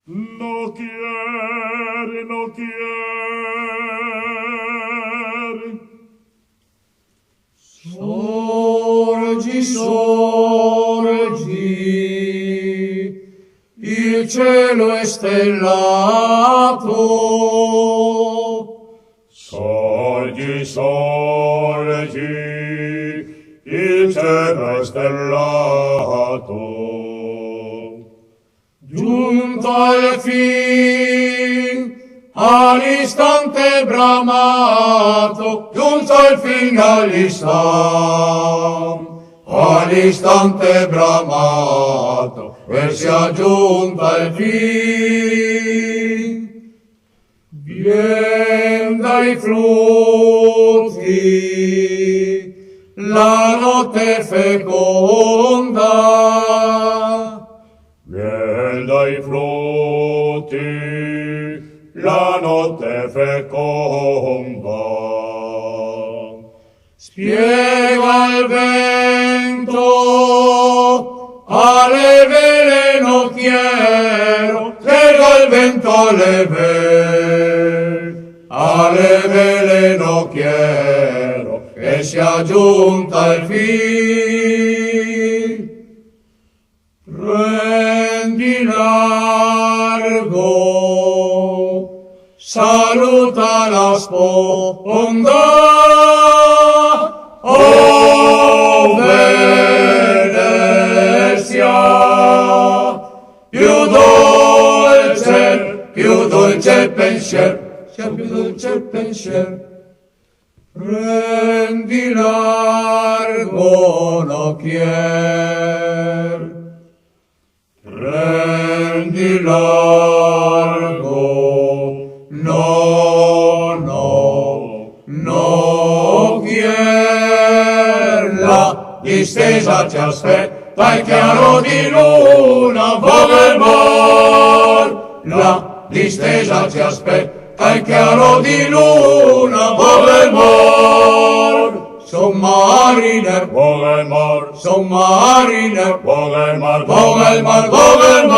No quiere, no quiere. Sorgi, sorgi, il cielo è stellato. Sorgi, sorgi, il cielo è stellato. Giunto al fin, all'istante bramato, giunto al fin, all'istante bramato, e sia giunto al fin. Vien dai frutti la notte feconda, Vien dai frutti la notte feconda. spiega il vento alle vele nocchiero, spiega il vento alle vele nocchiero, che sia giunta al fin. Prendi largo, saluta la sponda, o Venezia, più dolce il pensier, sia più dolce il pensier. Prendi largo nocchier, prendi largo, nocchier, la distesa ti aspetta, il chiaro di luna, come mor, la distesa ti aspetta, il chiaro di luna, come mor. Son mariner, Vogelmar, son mariner, Vogelmar, Vogelmar, Vogelmar,